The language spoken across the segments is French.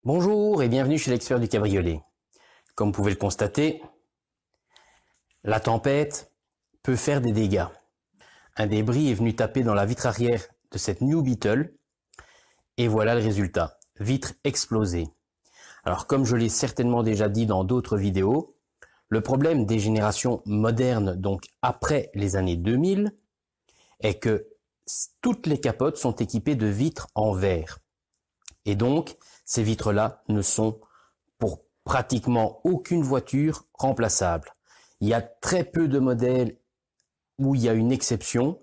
Bonjour et bienvenue chez l'expert du cabriolet. Comme vous pouvez le constater, la tempête peut faire des dégâts. Un débris est venu taper dans la vitre arrière de cette New Beetle et voilà le résultat, vitre explosée. Alors comme je l'ai certainement déjà dit dans d'autres vidéos, le problème des générations modernes, donc après les années 2000, est que toutes les capotes sont équipées de vitres en verre. Et donc, ces vitres-là ne sont pour pratiquement aucune voiture remplaçables. Il y a très peu de modèles où il y a une exception,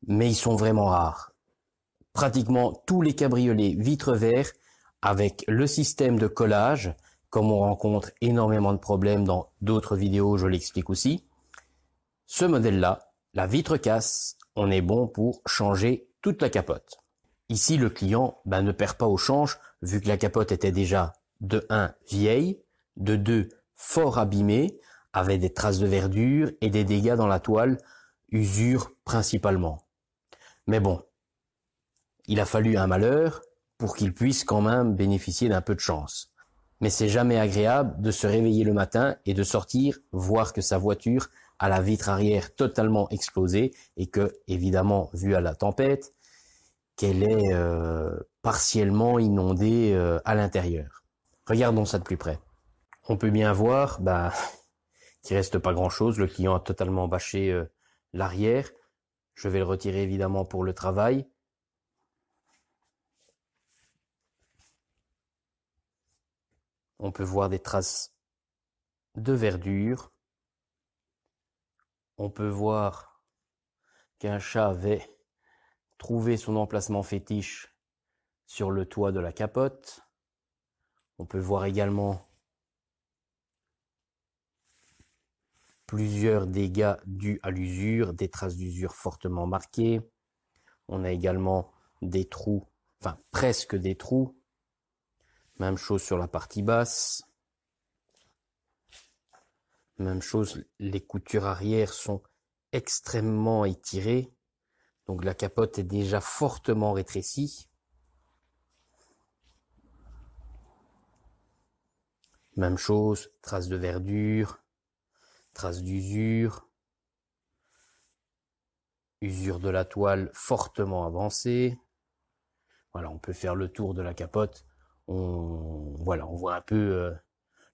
mais ils sont vraiment rares. Pratiquement tous les cabriolets vitres verres avec le système de collage, comme on rencontre énormément de problèmes dans d'autres vidéos, je l'explique aussi. Ce modèle-là, la vitre casse, on est bon pour changer toute la capote. Ici, le client ne perd pas au change, vu que la capote était déjà de 1 vieille, de 2 fort abîmée, avait des traces de verdure et des dégâts dans la toile, usure principalement. Mais bon, il a fallu un malheur pour qu'il puisse quand même bénéficier d'un peu de chance. Mais c'est jamais agréable de se réveiller le matin et de sortir, voir que sa voiture a la vitre arrière totalement explosée et que, évidemment, vu à la tempête, qu'elle est partiellement inondée à l'intérieur. Regardons ça de plus près. On peut bien voir qu'il reste pas grand-chose. Le client a totalement bâché l'arrière. Je vais le retirer évidemment pour le travail. On peut voir des traces de verdure. On peut voir qu'un chat avait trouvé son emplacement fétiche sur le toit de la capote. On peut voir également plusieurs dégâts dus à l'usure, des traces d'usure fortement marquées. On a également des trous, enfin presque des trous. Même chose sur la partie basse. Même chose, les coutures arrière sont extrêmement étirées. Donc la capote est déjà fortement rétrécie. Même chose, traces de verdure, traces d'usure, usure de la toile fortement avancée. Voilà, on peut faire le tour de la capote. On voit un peu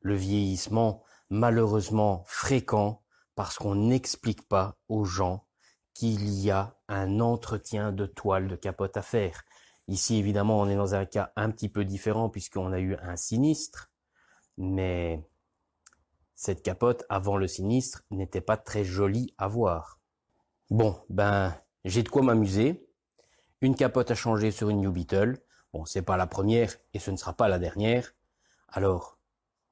le vieillissement, malheureusement fréquent, parce qu'on n'explique pas aux gens qu'il y a un entretien de toile de capote à faire. Ici, évidemment, on est dans un cas un petit peu différent puisqu'on a eu un sinistre, mais cette capote, avant le sinistre, n'était pas très jolie à voir. Bon, j'ai de quoi m'amuser. Une capote à changer sur une New Beetle. Bon, c'est pas la première et ce ne sera pas la dernière. Alors,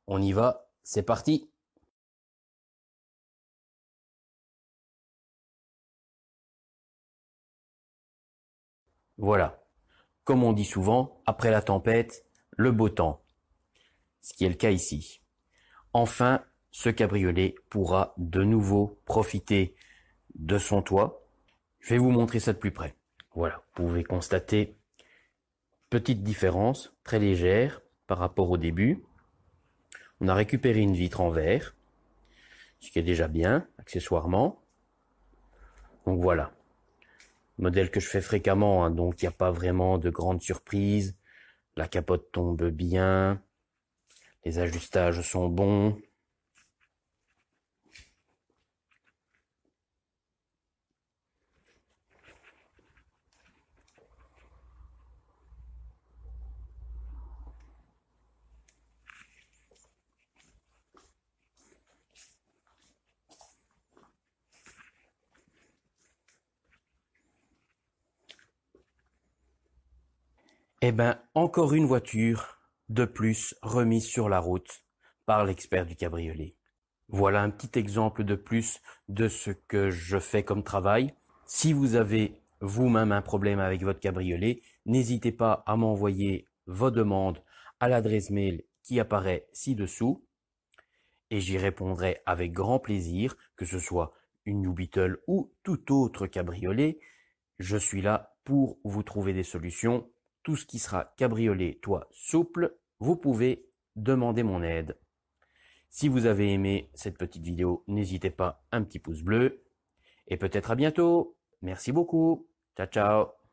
on y va, c'est parti. Voilà. Comme on dit souvent, après la tempête, le beau temps. Ce qui est le cas ici. Enfin, ce cabriolet pourra de nouveau profiter de son toit. Je vais vous montrer ça de plus près. Voilà, vous pouvez constater petite différence, très légère par rapport au début. On a récupéré une vitre en verre, ce qui est déjà bien, accessoirement. Donc voilà, modèle que je fais fréquemment, donc il n'y a pas vraiment de grande surprise. La capote tombe bien, les ajustages sont bons. Encore une voiture de plus remise sur la route par l'expert du cabriolet. Voilà un petit exemple de plus de ce que je fais comme travail. Si vous avez vous-même un problème avec votre cabriolet, n'hésitez pas à m'envoyer vos demandes à l'adresse mail qui apparaît ci-dessous et j'y répondrai avec grand plaisir, que ce soit une New Beetle ou tout autre cabriolet. Je suis là pour vous trouver des solutions. Tout ce qui sera cabriolet, toit souple, vous pouvez demander mon aide. Si vous avez aimé cette petite vidéo, n'hésitez pas, un petit pouce bleu. Et peut-être à bientôt. Merci beaucoup. Ciao, ciao.